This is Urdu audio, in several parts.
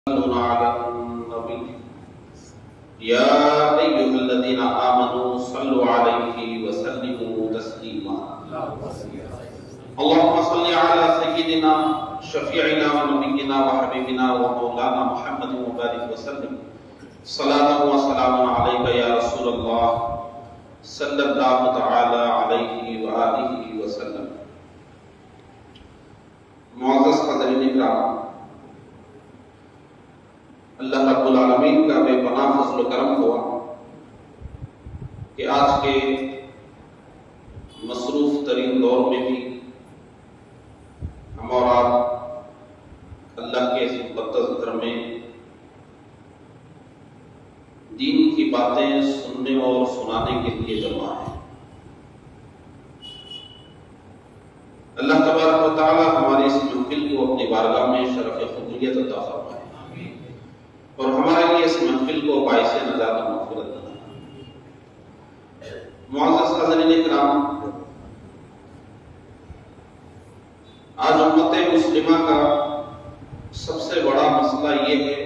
يصلون على النبي يا أيها الذين آمنوا صلوا عليه وسلموا تسليما اللهم صل على سيدنا شفيعنا ونبينا وحبيبنا ومولانا محمد وبارك وسلم صلاة وسلام عليك يا رسول الله صلى الله تعالى عليه وآله وسلم. معزز حضرین اکرام، اللہ رب العالمین کا بے پناہ فضل و کرم ہوا کہ آج کے مصروف ترین دور میں بھی ہم اور آپ اللہ کے اس مقدس گھر میں دین کی باتیں سننے اور سنانے کے لیے جمع ہیں. اللہ تبارک و تعالی ہماری اس محفل کو اپنی بارگاہ میں شرف قبولیت عطا فرمائے اور ہمارے لیے اس محفل کو باعث نجات و مغفرت بنائے. معزز حضرین کرام، آج امت مسلمہ کا سب سے بڑا مسئلہ یہ ہے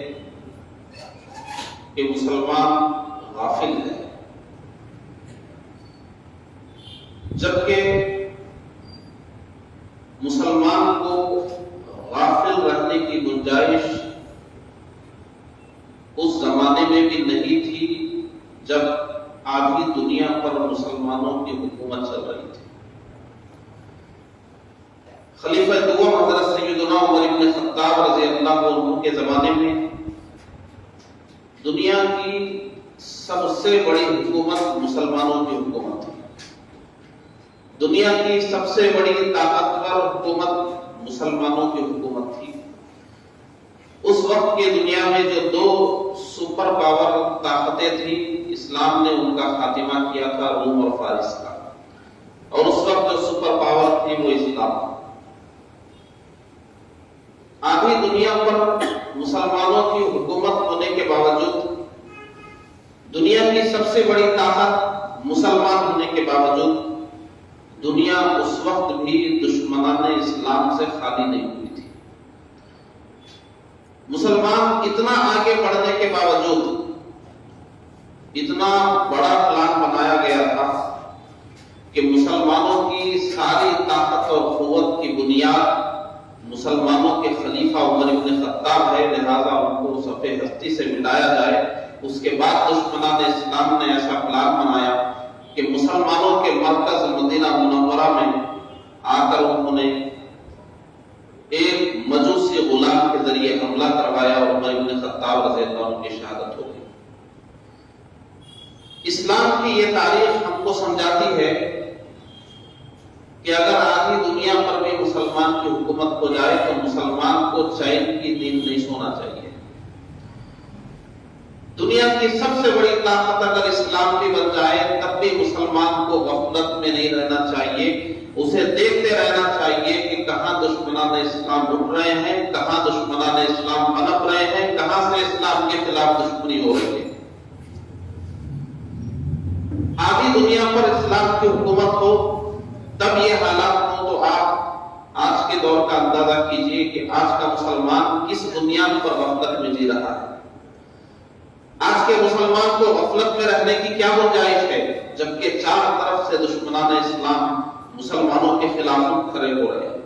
کہ مسلمان غافل ہے، جبکہ مسلمان کو غافل رہنے کی گنجائش اس زمانے میں بھی نہیں تھی جب آدھی دنیا پر مسلمانوں کی حکومت چل رہی تھی. خلیفہ دوم حضرت سیدنا عمر بن خطاب رضی اللہ عنہ کے زمانے میں دنیا کی سب سے بڑی حکومت مسلمانوں کی حکومت تھی. دنیا کی سب سے بڑی طاقتور حکومت مسلمانوں کی حکومت تھی. اس وقت کے دنیا میں جو دو سپر پاور طاقتیں تھیں، اسلام نے ان کا خاتمہ کیا تھا، روم اور فارس کا. اور اس وقت جو سپر پاور تھی وہ اسلام. آدھی دنیا پر مسلمانوں کی حکومت ہونے کے باوجود، دنیا کی سب سے بڑی طاقت مسلمان ہونے کے باوجود، دنیا اس وقت بھی دشمنان اسلام سے خالی نہیں ہوئی تھی. مسلمان اتنا آگے بڑھنے کے باوجود اتنا بڑا پلان بنایا گیا تھا کہ مسلمانوں کی ساری طاقت اور قوت کی بنیاد مسلمانوں کے خلیفہ عمر بن خطاب ہے، لہذا ان کو صف ہستی سے مٹایا جائے. اس کے بعد دشمنان اسلام نے ایسا پلان بنایا کہ مسلمانوں کے مرکز مدینہ منورہ میں آ کر انہوں نے ایک مجوسی غلام کے ذریعے حملہ کروایا اور عمر بن خطاب رضی اللہ عنہ کی شہادت ہو گئی. اسلام کی یہ تاریخ ہم کو سمجھاتی ہے کہ اگر آدھی دنیا پر بھی مسلمان کی حکومت ہو جائے تو مسلمان کو چین کی نیند نہیں سونا چاہیے. دنیا کی سب سے بڑی طاقت اگر اسلام بھی بن جائے تب بھی مسلمان کو غفلت میں نہیں رہنا چاہیے. اسے دیکھتے رہنا چاہیے کہ کہاں دشمنان اسلام اٹھ رہے ہیں، کہاں دشمنان اسلام پنپ رہے ہیں، کہاں سے اسلام کے خلاف دشمنی ہو رہی ہے. آدھی دنیا پر اسلام کی حکومت ہو تب یہ حالات ہوں تو آپ آج کے دور کا اندازہ کیجئے کہ آج کا مسلمان کس بنیاد پر غفلت میں جی رہا ہے. آج کے مسلمان کو غفلت میں رہنے کی کیا گنجائش ہے جبکہ چار طرف سے دشمنان اسلام مسلمانوں کے خلاف کھڑے ہو رہے ہیں.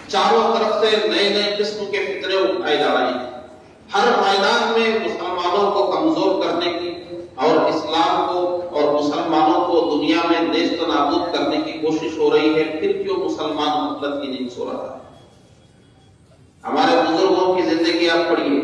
چاروں طرف سے نئے نئے قسم کے فتنے اٹھائے جا رہے ہیں. ہر میدان میں مسلمانوں کو کمزور کرنے کی اور اسلام کو اور مسلمانوں کو دنیا میں نیست و نابود کرنے کی کوشش ہو رہی ہے. پھر کیوں مسلمان غفلت کی نیند سو رہا ہے؟ ہمارے بزرگوں کی زندگی آپ پڑھیے.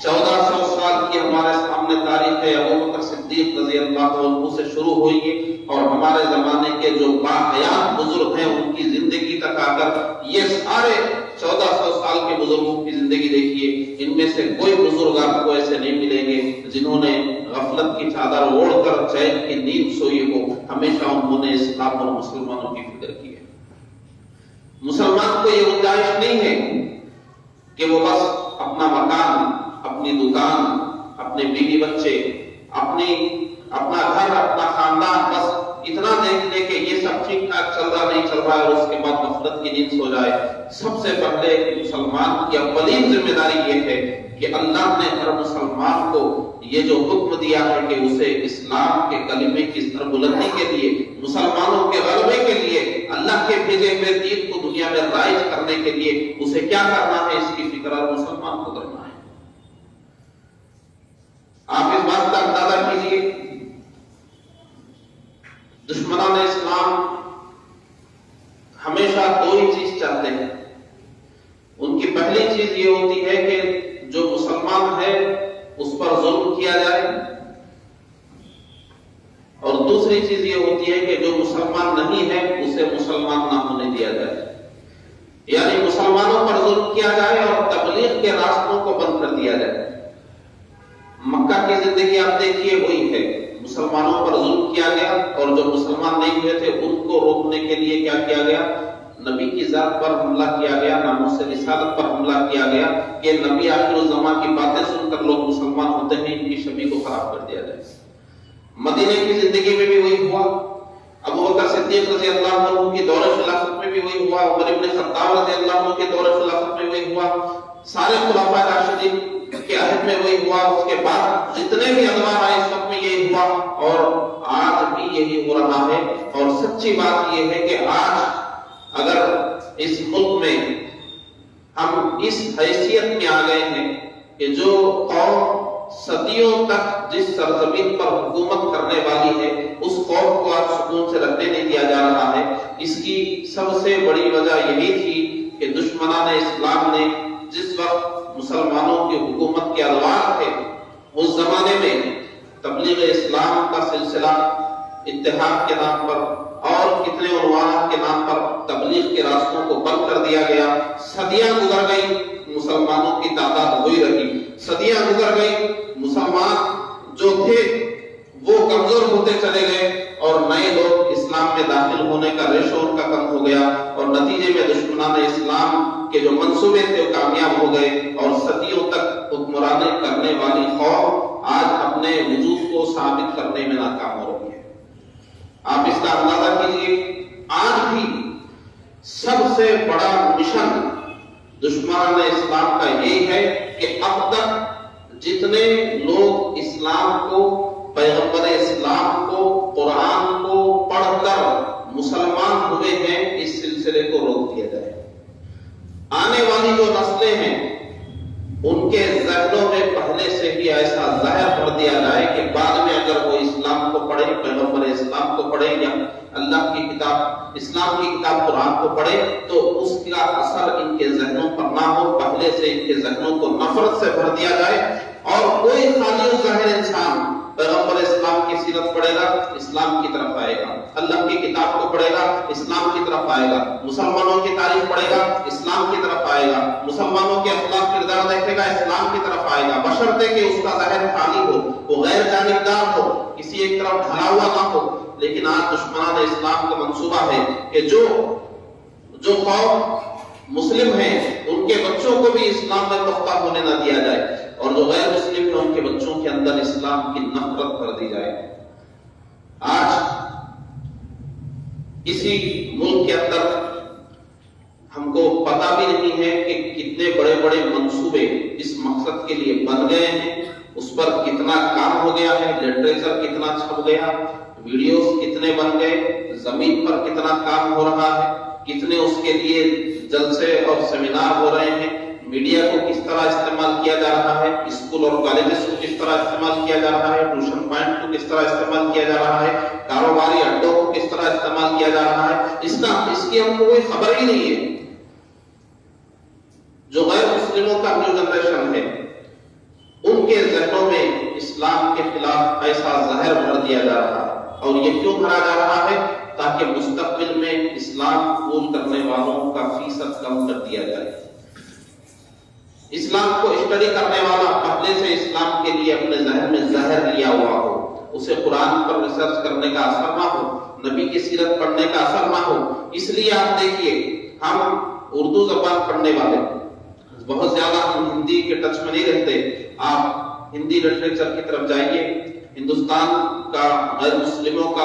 1400 سال کی ہمارے سامنے تاریخ ہے. ابو بکر صدیق رضی اللہ عنہ سے شروع ہوئی ہے اور ہمارے زمانے کے جو باحیات بزرگ ہیں ان کی زندگی تک آ کر یہ سارے 1400 سال کے بزرگوں کی زندگی دیکھیے. ان میں سے کوئی بزرگ آپ کو ایسے نہیں ملیں گے جنہوں نے غفلت کی چادر اوڑھ کر چین کی نیند سوئی ہو. ہمیشہ انہوں نے اسلام اور مسلمانوں کی فکر کی ہے. مسلمان کو یہ گنجائش نہیں ہے کہ وہ بس اپنا مکان، اپنی دکان، اپنے بیوی بچے، اپنا گھر، اپنا خاندان، بس اتنا دیکھ لے کہ یہ سب ٹھیک ٹھاک چل رہا نہیں چل رہا ہے اور اس کے بعد غفلت کی نیند سو جائے. سب سے پہلے مسلمان کی اولین ذمہ داری یہ ہے کہ اللہ نے ہر مسلمان کو یہ جو حکم دیا ہے کہ اسے اسلام کے کلمے کی سربلندی کے لیے، مسلمانوں کے غلبے کے لیے، اللہ کے بھیجے ہوئے دین کو دنیا میں رائج کرنے کے لیے اسے کیا کرنا ہے، اس کی فکر ہر مسلمان کو کرنا ہے. آپ اس بات کا اندازہ کیجیے، دشمنان اسلام ہمیشہ دو ہی چیز چاہتے ہیں. ان کی پہلی چیز یہ ہوتی ہے کہ جو مسلمان ہے اس پر ظلم کیا جائے، اور دوسری چیز یہ ہوتی ہے کہ جو مسلمان نہیں ہے اسے مسلمان نہ ہونے دیا جائے. یعنی مسلمانوں پر ظلم کیا جائے اور تبلیغ کے راستوں کو بند کر دیا جائے. مکہ کی زندگی آپ دیکھیے وہی ہے، مسلمانوں پر ظلم کیا گیا اور جو مسلمان نہیں ہوئے تھے ان کو روکنے کے لیے کیا کیا گیا، نبی کی ذات پر حملہ کیا گیا، ناموس رسالت پر حملہ کیا گیا کہ نبی آخر الزمان کی باتیں سن کر لوگ مسلمان ہوتے ہیں، ان کی شبیہ کو خراب کر دیا جائے. مدینے کی زندگی میں بھی وہی ہوا، ابو بکر صدیق رضی اللہ عنہ کی دور خلافت میں بھی وہی ہوا، عمر بن خطاب رضی اللہ عنہ کے دور خلافت میں وہی ہوا، سارے خلفائے راشدین کے عہد میں وہی ہوا، اس کے بعد جتنے بھی ادوار آئے اس وقت میں یہی ہوا، اور آج بھی یہی ہو رہا ہے. اور سچی بات یہ ہے کہ آج اگر اس ملک میں ہم اس حیثیت میں آ گئے ہیں کہ جو قوم صدیوں تک جس سرزمین پر حکومت کرنے والی ہے اس قوم کو آج سکون سے رکھنے نہیں دیا جا رہا ہے، اس کی سب سے بڑی وجہ یہی تھی کہ دشمنان اسلام نے جس وقت مسلمانوں کی حکومت کے ادوار تھے اس زمانے میں تبلیغ اسلام کا سلسلہ اتحاد کے نام پر اور کتنے عنوانات کے نام پر تبلیغ کے راستوں کو بند کر دیا گیا. صدیاں گزر گئی، مسلمانوں کی تعداد وہی رہی. صدیاں گزر گئی، مسلمان جو تھے وہ کمزور ہوتے چلے گئے اور نئے لوگ اسلام میں داخل ہونے کا ریشو ان کا کم ہو گیا، اور نتیجے میں دشمنان اسلام کے جو منصوبے تھے وہ کامیاب ہو گئے اور صدیوں تک حکمرانی کرنے والی قوم آج اپنے وجود کو ثابت کرنے میں ناکام ہو رہی ہے. آپ اس کا اندازہ کیجئے، آج بھی سب سے بڑا مشن دشمنان اسلام کا یہی ہے کہ اب تک جتنے لوگ اسلام کو، پیغمبر اسلام کو، قرآن کو پڑھ کر مسلمان ہوئے ہیں اس سلسلے کو روک دیا جائے. آنے والی جو نسلیں ہیں ان کے ذہنوں میں پہلے سے ہی ایسا ظاہر کر دیا جائے کہ بعد میں اگر وہ اسلام کو پڑھے، پیغمبر اسلام کو پڑھے یا اللہ کی کتاب، اسلام کی کتاب قرآن کو پڑھے تو اس کا اثر ان کے ذہنوں پر نہ ہو، پہلے سے ان کے ذہنوں کو نفرت سے بھر دیا جائے. اور کوئی خالی ظاہر انسان پیغمبر اسلام کی سیرت پڑھے گا اسلام کی طرف آئے گا، اللہ کی کتاب کو پڑھے گا اسلام کی طرف آئے گا، مسلمانوں کی تاریخ پڑھے گا اسلام کی طرف آئے گا، مسلمانوں کے اخلاق کردار دیکھے گا اسلام کی طرف آئے گا، بشرطے کہ اس کا ذہن خالی ہو، وہ غیر جانبدار ہو، کسی ایک طرف ڈھلا ہوا نہ ہو. لیکن آج دشمنان اسلام کا منصوبہ ہے کہ جو قوم مسلم ہیں ان کے بچوں کو بھی اسلام میں پختہ ہونے نہ دیا جائے، اور جو غیر مسلم ہیں ان کے بچوں کے اندر اسلام کی نفرت کر دی جائے. آج اسی ملک کے اندر ہم کو پتا بھی نہیں ہے کہ کتنے بڑے بڑے منصوبے اس مقصد کے لیے بن گئے ہیں، اس پر کتنا کام ہو گیا ہے، لٹریچر کتنا چھپ گیا، ویڈیوز کتنے بن گئے، زمین پر کتنا کام ہو رہا ہے، کتنے اس کے لیے جلسے اور سیمینار ہو رہے ہیں، میڈیا کو کس طرح استعمال کیا جا رہا ہے، اسکول اور کالجز کو کس طرح استعمال کیا جا رہا ہے، ٹیوشن پوائنٹ کو کس طرح استعمال کیا جا رہا ہے، کاروباری اڈوں کو کس طرح استعمال کیا جا رہا ہے، اس کی ہم کو کوئی خبر ہی نہیں ہے. جو غیر مسلموں کا نیو جنریشن ہے ان کے ذہنوں میں اسلام کے خلاف ایسا زہر بھر دیا جا رہا ہے. اور یہ کیوں بھرا جا رہا ہے؟ تاکہ مستقبل میں اسلام قبول کرنے والوں کا فیصد کم کر دیا جائے. اسلام کو اسٹڈی کرنے والا پہلے سے اسلام کے لیے اپنے ذہن میں زہر لیا ہوا ہو، اسے قرآن پر ریسرچ کرنے کا اثر نہ ہو، نبی کی سیرت پڑھنے کا اثر نہ ہو. اس لیے آپ دیکھیے ہم اردو زبان پڑھنے والے بہت زیادہ ہم ہندی کے ٹچ میں نہیں رہتے. آپ ہندی لٹریچر کی طرف جائیے، ہندوستان کا غیر مسلموں کا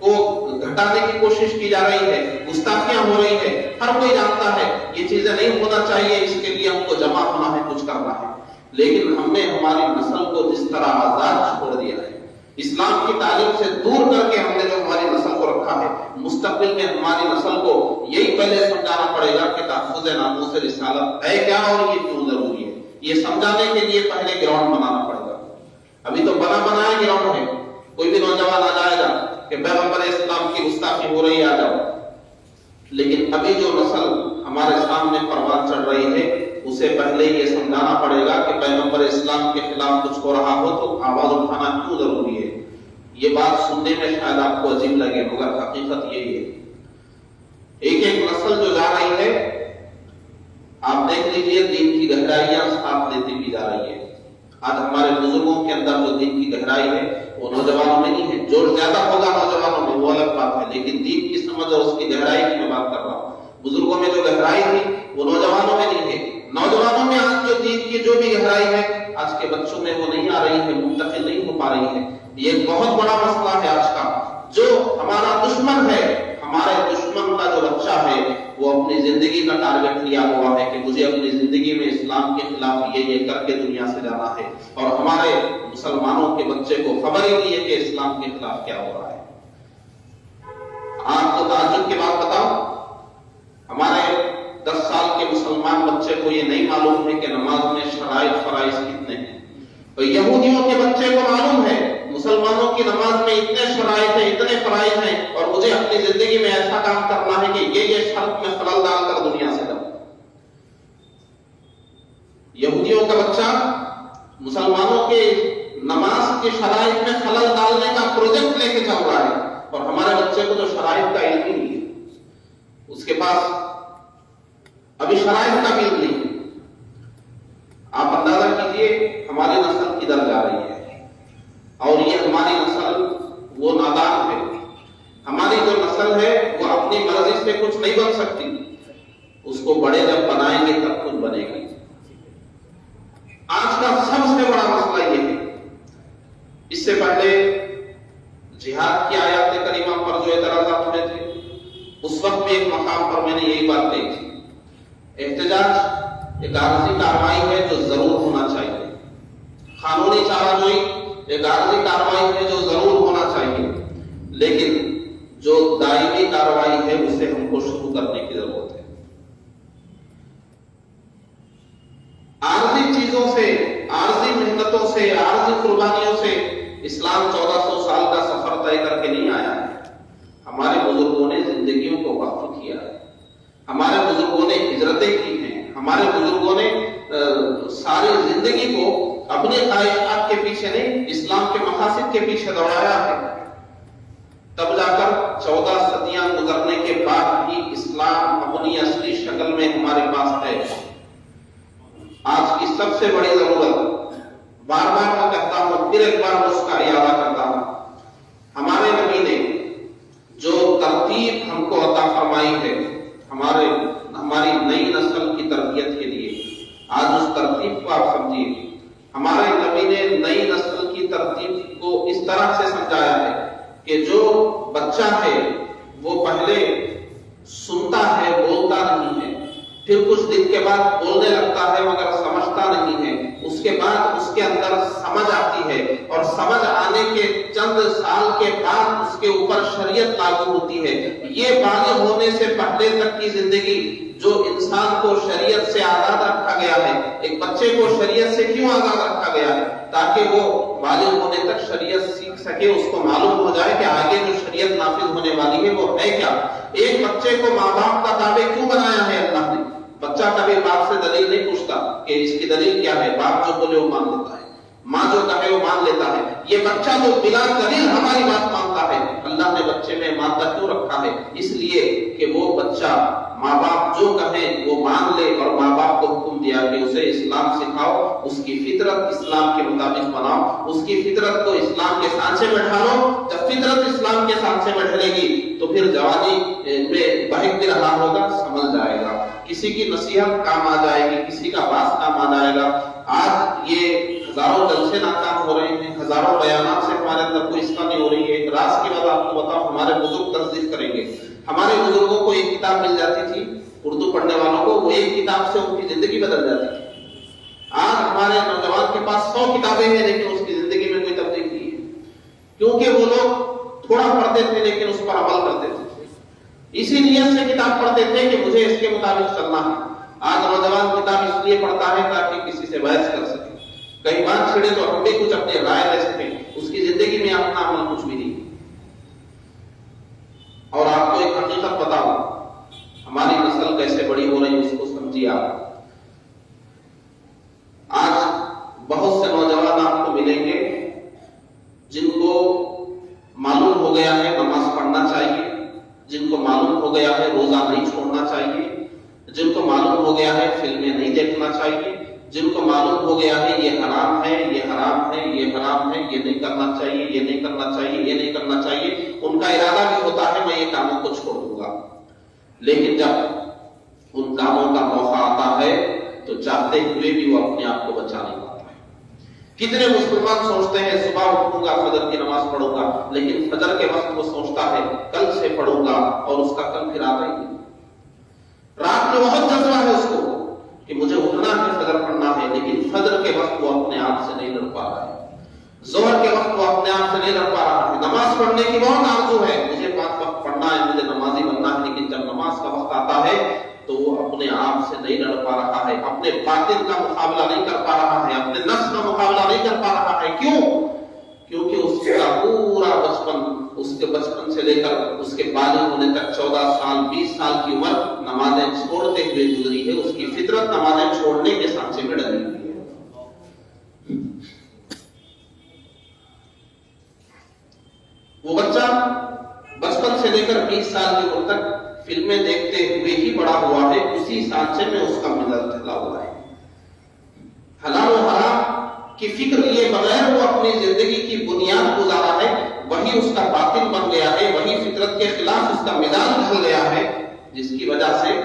کو گھٹانے کی کوشش کی جا رہی ہے، گستاخیاں ہو رہی ہے، ہر کوئی جانتا ہے یہ چیزیں نہیں ہونا چاہیے، اس کے لیے ہم کو جمع ہونا ہے، کچھ کرنا ہے، لیکن ہم نے ہماری نسل کو جس طرح آزاد چھوڑ دیا ہے، اسلام کی تعلیم سے دور کر کے ہم نے جو ہماری نسل کو رکھا ہے، مستقبل میں ہماری نسل کو یہی پہلے سمجھانا پڑے گا کہ تحفظ ناموس رسالت ہے کیا اور یہ کیوں ضروری ہے، یہ سمجھانے کے لیے پہلے گراؤنڈ بنانا پڑے گا۔ ابھی تو بنا بنایا گراؤنڈ ہے، کوئی بھی نوجوان آ جائے گا کہ پیغمبر اسلام کی گستاخی ہو رہی ہے آ جاؤ، لیکن ابھی جو نسل ہمارے سامنے پروان چڑھ رہی ہے اسے پہلے یہ سمجھانا پڑے گا کہ پیغمبر اسلام کے خلاف کچھ ہو رہا ہو تو آواز اٹھانا کیوں ضروری ہے۔ یہ بات سننے میں شاید آپ کو عجیب لگے مگر حقیقت یہی ہے۔ ایک ایک نسل جو جا رہی ہے، آپ دیکھ لیجئے دین کی گہرائیاں ساتھ دیتی بھی جا رہی ہے۔ آج ہمارے بزرگوں کے اندر جو دین کی گہرائی ہے وہ نوجوانوں میں نہیں ہے، جو زیادہ ہوگا نوجوانوں میں وہ الگ بات ہے، لیکن دین کی سمجھ اور اس کی گہرائی کی میں بات کر رہا ہوں۔ بزرگوں میں جو گہرائی تھی وہ نوجوانوں میں نہیں ہے، نوجوانوں میں آج جو دین کی جو بھی گہرائی ہے آج کے بچوں میں وہ نہیں آ رہی ہے، منتقل نہیں ہو پا رہی ہے۔ یہ ایک بہت بڑا مسئلہ ہے آج کا۔ جو ہمارا دشمن ہے، ہمارے دشمن کا جو بچہ ہے وہ اپنی زندگی کا ٹارگٹ لیا ہوا ہے کہ مجھے اپنی زندگی میں اسلام کے خلاف یہ کر کے دنیا سے جانا ہے، اور ہمارے مسلمانوں کے بچے کو خبر ہی نہیں ہے کہ اسلام کے خلاف کیا ہو رہا ہے۔ آپ کو تعجب کی بات بتاؤ، ہمارے 10 سال کے مسلمان بچے کو یہ نہیں معلوم ہے کہ نماز میں شرائط فرائض کتنے ہیں، اور یہودیوں کے بچے کو معلوم ہے مسلمانوں کی نماز میں اتنے شرائط ہیں، اتنے فرائض ہیں، اور مجھے اپنی زندگی میں ایسا کام کرنا ہے کہ یہ شرط میں خلل ڈال کر دنیا سے جاؤں۔ یہودیوں کا بچہ مسلمانوں کے نماز کے شرائط میں خلل ڈالنے کا پروجیکٹ لے کے چل رہا ہے، اور ہمارے بچے کو تو شرائط کا علم ہی نہیں ہے، اس کے پاس ابھی شرائط کا بھی علم نہیں ہے۔ آپ اندازہ کیجئے ہماری نسل کدھر جا رہی ہے، اور یہ ہماری نسل وہ نادان ہے۔ ہماری جو نسل ہے وہ اپنی مرضی سے کچھ نہیں بن سکتی، اس کو بڑے جب بنائیں گے تب کچھ بنے گی۔ آج کا سب سے بڑا مسئلہ یہ ہے، اس سے پہلے جہاد کی آیات کریمہ پر جو اعتراضات ہوئے تھے اس وقت بھی ایک مقام پر میں نے یہی بات کہی تھی، احتجاج ایک عارضی کارروائی ہے جو ضرور ہونا چاہیے، قانونی چارہ جوئی ایک عارضی کارروائی ہے جو ضرور ہونا چاہیے، لیکن جو دائمی کارروائی ہے اسے ہم کو شروع کرنے کی ضرورت ہے۔ عارضی چیزوں سے، عارضی محنتوں سے، عارضی قربانیوں سے اسلام 1400 سال کا سفر طے کر کے نہیں آیا ہے۔ ہمارے بزرگوں نے زندگیوں کو وقف کیا ہے، ہمارے بزرگوں نے ہجرتیں کی ہیں، ہمارے بزرگوں نے ساری زندگی کو اپنے خواہشات کے پیچھے نہیں، اسلام کے مقاصد کے پیچھے دوڑایا ہے۔ تب جا کر 14 صدیاں گزرنے کے بعد بھی اسلام اپنی اصلی شکل میں ہمارے پاس ہے۔ آج کی سب سے بڑی ضرورت، بار بار میں کہتا ہوں، پھر ایک بار اس کا اعادہ کرتا ہوں، ہمارے نبی نے جو ترتیب ہم کو عطا فرمائی ہے ہماری نئی نسل کی تربیت کے لیے، آج اس ترتیب کو آپ سمجھیے۔ ہمارے نبی نے نئی نسل کی ترتیب کو اس طرح سے سمجھایا ہے کہ جو بچہ ہے وہ پہلے سنتا ہے، بولتا نہیں ہے، پھر کچھ دن کے بعد بولنے لگتا ہے مگر سمجھتا نہیں ہے، اس کے بعد اس کے اندر سمجھ آتی ہے، اور سمجھ آنے کے چند سال کے بعد اس کے اوپر شریعت لاگو ہوتی ہے۔ یہ بالغ ہونے سے پہلے تک کی زندگی جو انسان کو شریعت سے آزاد رکھا گیا ہے، ایک بچے کو شریعت سے کیوں آزاد رکھا گیا ہے؟ تاکہ وہ بالغ ہونے تک شریعت سیکھ سکے، اس کو معلوم ہو جائے کہ آگے جو شریعت نافذ ہونے والی ہے وہ ہے کیا۔ ایک بچے کو ماں باپ کا تابع کیوں بنایا ہے اللہ نے؟ بچہ کبھی باپ سے دلیل نہیں پوچھتا کہ اس کی دلیل کیا ہے، باپ جو بولے وہ مان لیتا ہے، ماں جو کہے وہ مان لیتا ہے۔ یہ بچہ جو بلا دلیل ہماری بات مانتا ہے، اللہ نے بچے میں مادہ کیوں رکھا ہے؟ اس لیے کہ وہ بچہ ماں باپ جو کہیں وہ مان لے، اور ماں باپ کو حکم دیا کہ اسے اسلام سکھاؤ، اس کی فطرت اسلام کے مطابق بناؤ، اس کی فطرت کو اسلام کے سانچے میں ڈھالو۔ جب فطرت اسلام کے سانچے میں ڈھلے گی تو پھر جوانی میں بہک بھی رہا ہوگا، سمجھ جائے گا، کسی کی نصیحت کام آ جائے گی، کسی کا باس کام آ جائے گا۔ آج یہ ہزاروں جلسے ناکام ہو رہے ہیں، ہزاروں بیانات سے ہمارے اندر کوئی اصلاح نہیں ہو رہی ہے. ایک راز کی بات آپ کو بتاؤں, ہمارے بزرگ تصدیق کریں گے, ہمارے بزرگوں کو ایک کتاب مل جاتی تھی, اردو پڑھنے والوں کو, وہ ایک کتاب سے ان کی زندگی بدل جاتی تھی. آج ہمارے نوجوان کے پاس 100 کتابیں ہیں لیکن اس کی زندگی میں کوئی تبدیلی نہیں ہے, کیونکہ وہ لوگ تھوڑا پڑھتے تھے لیکن اس پر عمل کرتے تھے. اسی نیت سے کتاب پڑھتے تھے کہ مجھے اس کے مطابق چلنا ہے. آج نوجوان کتاب اس لیے پڑھتا ہے تاکہ کسی سے بحث کر سکے, کئی بات چھڑے تو ہم بھی کچھ اپنی رائے لے سکیں. اس کی زندگی میں اپنا عمل کچھ بھی نہیں. اور آپ کو ایک حقیقت بتاؤں, ہماری نسل کیسے بڑی ہو رہی ہے اس کو سمجھیے آپ. آج بہت سے نوجوان آپ کو ملیں گے جن کو معلوم ہو گیا ہے نماز پڑھنا چاہیے, جن کو معلوم ہو گیا ہے روزہ نہیں چھوڑنا چاہیے, جن کو معلوم ہو گیا ہے فلمیں نہیں دیکھنا چاہیے, جن کو معلوم ہو گیا ہے یہ حرام ہے, یہ حرام ہے, یہ حرام ہے, یہ نہیں کرنا چاہیے, یہ نہیں کرنا چاہیے, یہ نہیں کرنا چاہیے. ان کا ارادہ بھی ہوتا ہے میں یہ کاموں کو چھوڑ دوں گا, لیکن جب ان کاموں کا موقع آتا ہے تو چاہتے ہوئے بھی وہ اپنے آپ کو بچا نہیں پاتا ہے. کتنے مسلمان سوچتے ہیں صبح اٹھوں گا فجر کی نماز پڑھوں گا, لیکن فجر کے وقت وہ سوچتا ہے کل سے پڑھوں گا اور اس کا کل پھر آتا ہی نہیں. رات میں بہت جذبہ ہے اس کو کہ مجھے اٹھنا ہے فجر پڑھنا ہے, لیکن فجر کے وقت وہ اپنے آپ سے نہیں لڑ پا رہا ہے, ظہر کے وقت وہ اپنے آپ سے نہیں لڑ پا رہا ہے. نماز پڑھنے کی بہت آرزو ہے, مجھے 5 وقت پڑھنا ہے, مجھے نمازی بننا ہے, لیکن جب نماز کا وقت آتا ہے تو وہ اپنے آپ سے نہیں لڑ پا رہا ہے, اپنے باطن کا مقابلہ نہیں کر پا رہا ہے, اپنے نفس کا مقابلہ نہیں کر پا رہا ہے. کیوں؟ کیونکہ اس کا پورا بچپن, اس کے بچپن سے لے کر اس کے بالغ ہونے تک 14 سال 20 سال کی عمر نمازیں چھوڑتے ہوئے گزری ہے. اس کی فطرت نمازیں چھوڑنے کے سانچے میں ڈلی ہوئی ہے. وہ بچہ بچپن سے لے کر 20 سال کی عمر تک فلمیں دیکھتے ہوئے ہی بڑا ہوا ہے, اسی سانچے میں اس کا مزاج ڈھلا ہوا ہے. حلال و حرام کی فکر لیے بغیر وہ اپنی زندگی کی بنیاد گزارا ہے, وہی اس کا باطن بن گیا ہے, وہی فطرت کے خلاف اس کا مزاج ڈھل گیا ہے, جس کی وجہ سے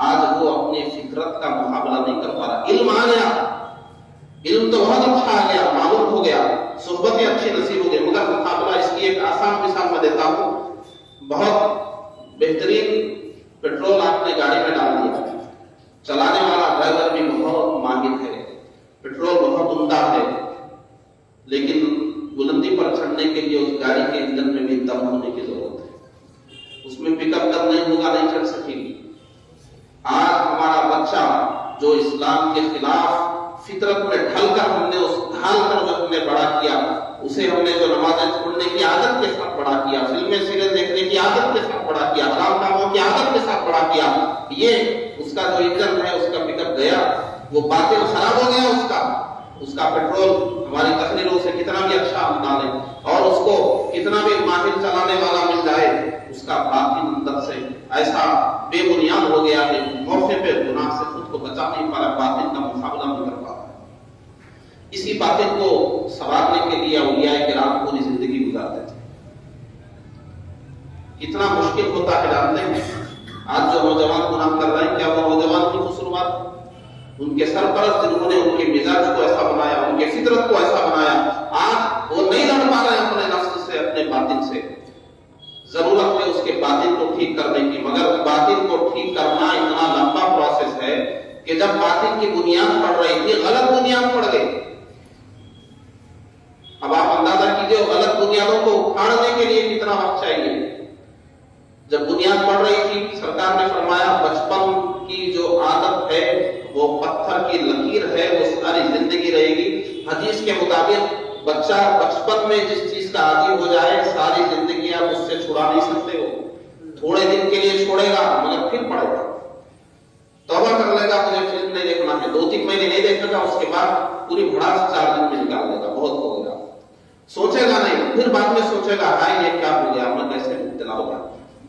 آج وہ اپنی فطرت کا مقابلہ نہیں کر پا رہا. علم آ گیا, علم تو بہت اچھا آ گیا, معلوم ہو گیا, صحبتیں اچھی نصیب ہو گئی, مگر مقابلہ اس کی ایک آسان مثال میں دیتا ہوں. بہت بہترین پیٹرول آپ نے گاڑی میں ڈال دیا, چلانے والا ڈرائیور بھی بہت ماہر ہے, پیٹرول بہت عمدہ ہے, لیکن بلندی پر چڑھنے کے لیے اس گاڑی کے انجن میں بھی دم ہونے کی ضرورت ہے. اس میں پک اپ دم نہیں ہوگا, نہیں چڑھ سکے گی. آج ہمارا بچہ جو اسلام کے خلاف فطرت میں ڈھل کر ہم نے اس ڈھال کر جو ہم نے بڑا کیا, اسے ہم نے جو نمازیں چھوڑنے کی عادت کے ساتھ بڑا کیا, فلمیں سیریل دیکھنے کی عادت کے ساتھ بڑا کیا, حرام کاموں کی عادت کے ساتھ بڑا کیا, یہ اس کا جو انجن ہے اس کا پک اپ گیا, وہ باطن خراب ہو گیا. اس کا پیٹرول ہماری تقریروں سے کتنا بھی اچھا بنا لے اور اس کو کتنا بھی ماہر چلانے والا مل جائے, اس کا باطن اندر سے ایسا بے بنیاد ہو گیا ہے, موقع پہ گناہ سے خود کو بچا نہیں پا رہا, باطن کا مقابلہ نہیں کر پا رہا. اسی باطن کو سنوارنے کے لیے اولیاء کرام پوری زندگی گزارتے تھے. کتنا مشکل ہوتا ہے جانتے ہیں. آج جو نوجوان گناہ کر رہے ہیں, کیا وہ نوجوان کی قصور؟ ان کے سرپرست جنہوں نے ان کے مزاج کو ایسا بنایا, ان کے فطرت کو ایسا بنایا, آج وہ نہیں لڑ پا رہے اپنے نفس سے, اپنے باطن سے. ضرورت ہے اس کے باطن کو ٹھیک کرنے کی, مگر باطن کو ٹھیک کرنا اتنا لمبا پروسیس ہے کہ جب باطن کی بنیاد پڑ رہی تھی غلط بنیاد پڑ گئی. اب آپ اندازہ کیجئے غلط بنیادوں کو اکھاڑنے کے لیے کتنا وقت چاہیے. جب بنیاد پڑ رہی تھی سرکار نے فرمایا بچپن کی جو عادت ہے وہ پتھر کی لکیر ہے, وہ ساری زندگی رہے گی. حدیث کے مطابق بچہ بچپن میں جس چیز کا عادی ہو جائے ساری زندگی آپ اس سے چھڑا نہیں سکتے ہو. تھوڑے دن کے لیے چھوڑے گا مگر پھر پڑے گا, توبہ کر لے گا, مجھے فلم نہیں دیکھنا ہے, 2-3 مہینے نہیں دیکھے گا, اس کے بعد پوری بھڑاس 4 دن میں نکال لے گا, بہت ہو گیا, سوچے گا نہیں, پھر بعد میں سوچے گا ہاں یہ کیا ہو گیا, میں کیسے مبتلا ہو گیا.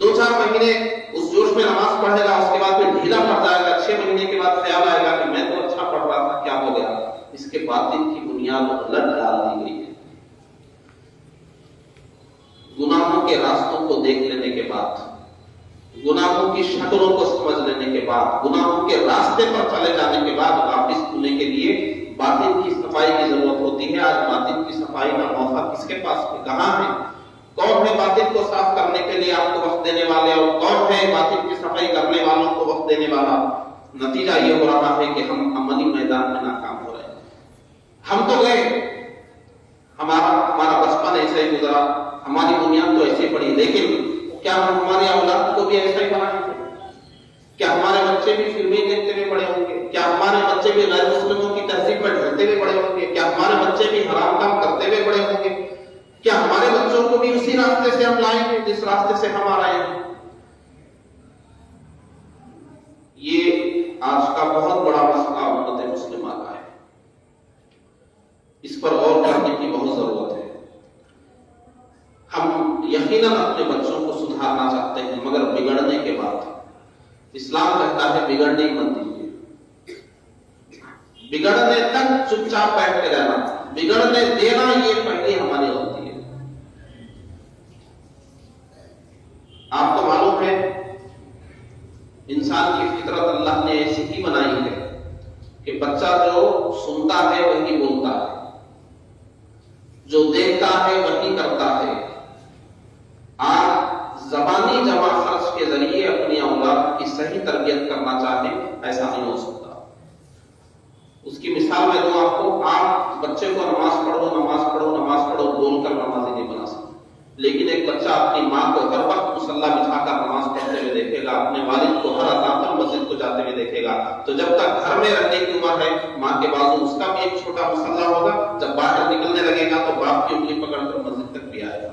2-4 مہینے اس جوش میں نماز پڑھے گا, اس کے بعد پھر ڈھیلا پڑ جائے گا, 6 مہینے کے بعد خیال آئے گا کہ میں تو اچھا پڑھ رہا تھا, کیا ہو گیا. اس کے باطن کی بنیاد غلط ڈال دی گئی ہے. گناہوں کے راستوں کو دیکھ لینے کے بعد, گناہوں کی شکلوں کو سمجھ لینے کے بعد, گناہوں کے راستے پر چلے جانے کے بعد واپس ہونے کے لیے باطن کی صفائی کی ضرورت ہوتی ہے. آج باطن کی صفائی کا موقع کہاں ہیں؟ کون ہے باطل کو صاف کرنے کے لیے آپ کو وقت دینے والے اور کون ہے باطل کی صفائی کرنے والوں کو وقت دینے والا؟ نتیجہ یہ ہو رہا ہے کہ ہم عملی میدان میں ناکام ہو رہے ہیں۔ ہم تو گئے، ہمارا بچپن ایسے ہی گزرا، ہماری بنیاد تو ایسے پڑی، لیکن کیا ہم ہمارے اولاد کو بھی ایسا ہی بنائیں گے؟ کیا ہمارے بچے بھی فلمیں دیکھتے ہوئے بڑے ہوں گے؟ کیا ہمارے بچے بھی غیر مسلموں کی تہذیب پر ڈھلتے ہوئے بڑے ہوں گے؟ کیا ہمارے بچے بھی حرام کام کرتے ہوئے بڑے ہوں گے؟ کیا ہمارے بچوں کو بھی اسی راستے سے ہم لائیں گے جس راستے سے ہم آ رہے ہیں؟ یہ آج کا بہت بڑا مسئلہ امت مسلمہ کا ہے، اس پر غور کرنے کی بہت ضرورت ہے۔ ہم یقیناً اپنے بچوں کو سدھارنا چاہتے ہیں، مگر بگڑنے کے بعد اسلام کہتا ہے بگڑنے مت دیجیے، بگڑنے تک چپ چاپ بیٹھ کے رہنا، بگڑنے دینا یہ پہلی ہماری غلطی ہے۔ آپ کو معلوم ہے انسان کی فطرت اللہ نے ایسی ہی بنائی ہے کہ بچہ جو سنتا ہے وہی بولتا ہے، جو دیکھتا ہے وہی کرتا ہے۔ آپ زبانی جمع خرچ کے ذریعے اپنی اولاد کی صحیح تربیت کرنا چاہیں، ایسا نہیں ہو سکتا۔ اس کی مثال میں دوں آپ کو، آپ بچے کو نماز پڑھو نماز پڑھو نماز پڑھو بول کر نمازی نہیں بنا سکتے، لیکن ایک بچہ اپنی ماں کو ہر وقت مصلی بچھا کر نماز پڑھتے ہوئے دیکھے گا، اپنے والد کو ہر اذان پر مسجد کو جاتے ہوئے دیکھے گا، تو جب تک گھر میں رہنے کی عمر ہے ماں کے بازو اس کا بھی ایک چھوٹا مصلی ہوگا، جب باہر نکلنے لگے گا تو باپ کی انگلی پکڑ کر مسجد تک بھی آئے گا۔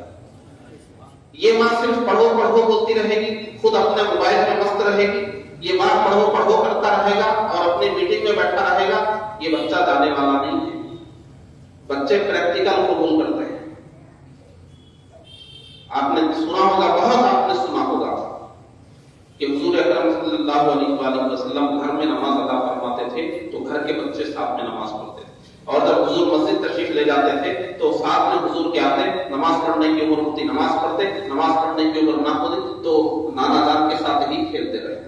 یہ ماں صرف پڑھو پڑھو بولتی رہے گی، خود اپنے موبائل میں مست رہے گی، یہ باپ پڑھو پڑھو کرتا رہے گا اور اپنی میٹنگ میں بیٹھا رہے گا، یہ بچہ جانے والا نہیں ہے۔ بچے پریکٹیکل قبول کرتے ہیں۔ آپ نے سنا ہوگا، بہت آپ نے سنا ہوگا کہ حضور اکرم صلی اللہ علیہ وآلہ وسلم گھر میں نماز ادا فرماتے تھے تو گھر کے بچے ساتھ میں نماز پڑھتے تھے، اور جب حضور مسجد تشریف لے جاتے تھے تو ساتھ میں حضور کے آتے، نماز پڑھنے کی عمر ہوتی نماز پڑھتے، نماز پڑھنے کی عمر نہ ہوتی تو نانا جان کے ساتھ ہی کھیلتے رہتے۔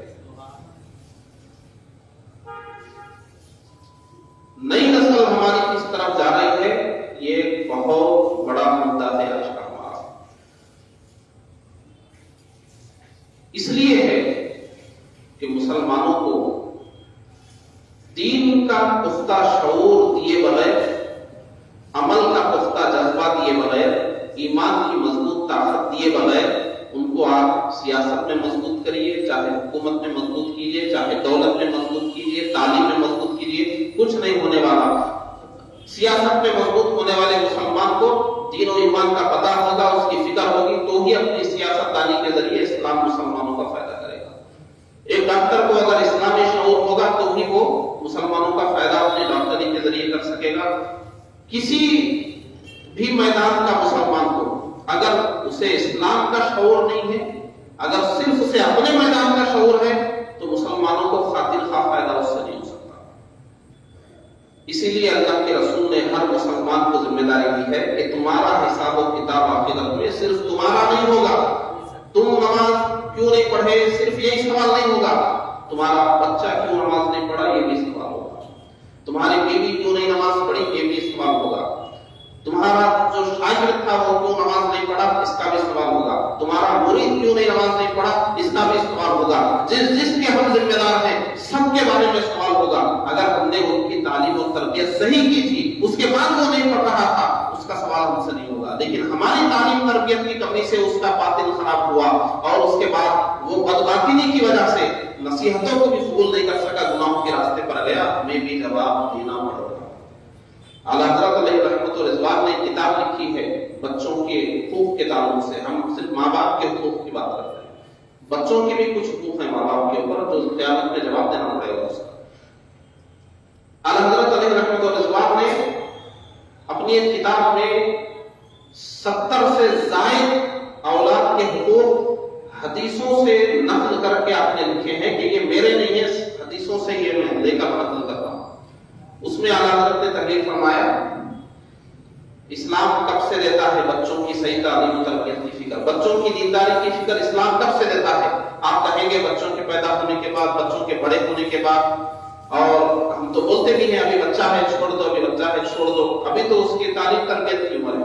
نئی نسل ہماری کس طرف جا رہی ہے، یہ بہت بڑا مدعا ہے آج کا ہمارا۔ اس لیے ہے کہ مسلمانوں کو دین کا پختہ شعور دیے بغیر، عمل کا پختہ جذبہ دیے بغیر، ایمان کی مضبوط طاقت دیے بغیر، ان کو آپ سیاست میں مضبوط کریے، چاہے حکومت میں مضبوط کیجیے، چاہے دولت میں مضبوط کیجیے، تعلیم میں مضبوط کیجیے، کچھ نہیں ہونے والا۔ سیاست میں مضبوط ہونے والے مسلمان کو دین و ایمان کا پتہ ہوگا، اس کی فکر ہوگی، تو ہی اپنی سیاست دانی کے ذریعے اسلام مسلمانوں کا فائدہ کرے گا۔ ایک ڈاکٹر کو اگر اسلامی شعور ہوگا تو ہی وہ مسلمانوں کا فائدہ اپنی ڈاکٹری کے ذریعے کر سکے گا۔ کسی بھی میدان کا مسلمان کو اگر اسے اسلام کا شعور نہیں ہے، اگر صرف اسے اپنے میدان کا شعور ہے، تو مسلمانوں کو خاطر خواہ فائدہ اس سے نہیں ہو سکتا۔ اسی لیے اللہ کے رسول نے ہر مسلمان کو ذمہ داری دی ہے کہ تمہارا حساب و کتاب آخرت میں صرف تمہارا نہیں ہوگا۔ تم نماز کیوں نہیں پڑھے صرف یہی سوال نہیں ہوگا، تمہارا بچہ کیوں نماز نہیں پڑھا یہ بھی سوال ہوگا، تمہاری بیوی کیوں نہیں نماز پڑھی یہ بھی سوال ہوگا، تمہارا جو شاگرد تھا وہ کیوں نماز نہیں پڑھا اس کا بھی سوال ہوگا، تمہارا مرید کیوں نہیں نماز نہیں پڑھا اس کا بھی سوال ہوگا۔ جس کے ہم ذمہ دار ہیں سب کے بارے میں سوال ہوگا۔ اگر ہم نے ان کی تعلیم و تربیت صحیح کی تھی، اس کے بعد وہ نہیں پڑھ رہا تھا، اس کا سوال ہم سے نہیں ہوگا، لیکن ہماری تعلیم تربیت کی کمی سے اس کا باطن خراب ہوا اور اس کے بعد وہ بدباطنی کی وجہ سے نصیحتوں کو بھی قبول نہیں کر سکا، گناہوں کے راستے پر گیا، ہمیں بھی جواب دینا پڑے گا۔ اعلیٰ حضرت علیہ رحمت و رضوان نے کتاب لکھی ہے بچوں کے حقوق کے تعلق سے۔ ہم صرف ماں باپ کے حقوق کی بات کرتے ہیں، بچوں کے بھی کچھ حقوق ہیں ماں باپ کے اوپر جو قیامت میں جواب دینا پڑے گا اس کا۔ اعلیٰ حضرت علیہ رحمت و رضوان نے اپنی ایک کتاب میں 70 سے زائد اولاد کے حقوق حدیثوں سے نقل کر کے آپ نے لکھے ہیں کہ یہ میرے نہیں ہیں، حدیثوں سے یہ میں لے کر نقل کرتا ہوں۔ اس میں اعلیٰ حضرت نے تحریر فرمایا اسلام کب سے دیتا ہے بچوں کی صحیح تعلیم و تربیت کی فکر، بچوں کی دینداری کی فکر اسلام کب سے دیتا ہے؟ آپ کہیں گے بچوں کے پیدا ہونے کے بعد، بچوں کے بڑے ہونے کے بعد، اور ہم تو بولتے بھی ہیں ابھی بچہ ہے چھوڑ دو، ابھی بچہ ہے چھوڑ دو، ابھی تو اس کی تعلیم تربیت کی عمر ہے،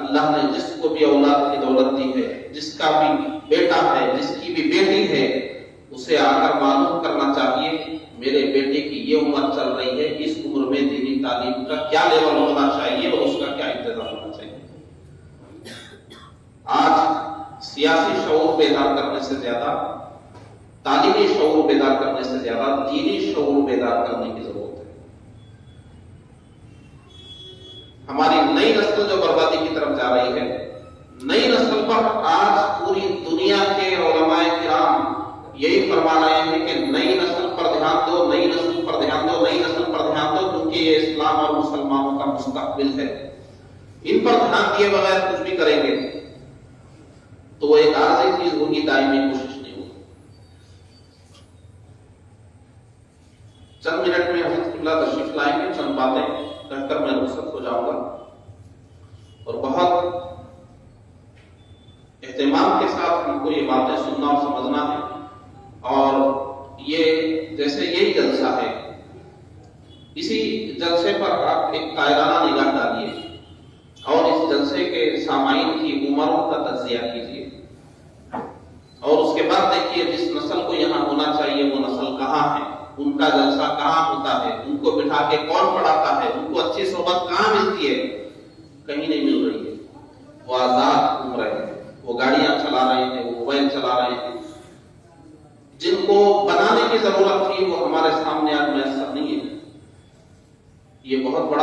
اللہ نے جس کو بھی اولاد کی دولت دی ہے، جس کا بھی بیٹا ہے، جس کی بھی بیٹی ہے، اسے آ کر معلوم کرنا چاہیے میرے بیٹے کی یہ عمر چل رہی ہے، اس عمر میں دینی تعلیم کا کیا لیول ہونا چاہیے اور اس کا کیا انتظام ہونا چاہیے۔ آج سیاسی شعور بیدار کرنے سے زیادہ، تعلیمی شعور بیدار کرنے سے زیادہ دینی شعور بیدار کرنے کی ضرورت ہے۔ ہماری نئی نسل جو بربادی کی طرف جا رہی ہے، نئی نسل پر آج پوری دنیا کے علماء کرام یہی فرما رہے ہیں کہ نئی نسل پر دھیان دو، نئی نسل پر دھیان دو، نئی نسل پر دھیان دو، کیونکہ یہ اسلام اور مسلمانوں کا مستقبل ہے۔ ان پر دھیان دیے بغیر کچھ بھی کریں گے تو وہ ایک عارضی چیز ہوگی، دائمی کوشش نہیں ہوگی۔ چند منٹ میں حضرت قبلہ تشریف لائیں گے، چند باتیں کہہ کر میں رخصت ہو جاؤں گا، اور بہت اہتمام کے ساتھ ہم کو یہ باتیں سننا اور سمجھنا ہے۔ اور یہ جیسے یہی جلسہ ہے، اسی جلسے پر آپ ایک قائدانہ نگاہ ڈالیے اور اس جلسے کے سامعین کی عمروں کا تجزیہ کیجیے، اور اس کے بعد دیکھیے جس نسل کو یہاں ہونا چاہیے وہ نسل کہاں ہے، ان کا جلسہ کہاں ہوتا ہے، ان کو بٹھا کے کون پڑھاتا ہے، ان کو اچھی صحبت کہاں ملتی ہے، کہیں نہیں مل رہی ہے۔ وہ آزاد گھوم رہے ہیں، وہ گاڑیاں چلا رہے ہیں، وہ موبائل چلا رہے ہیں۔ جن کو بنانے کی ضرورت تھی وہ ہمارے سامنے آج میسر نہیں ہے۔ یہ بہت بڑا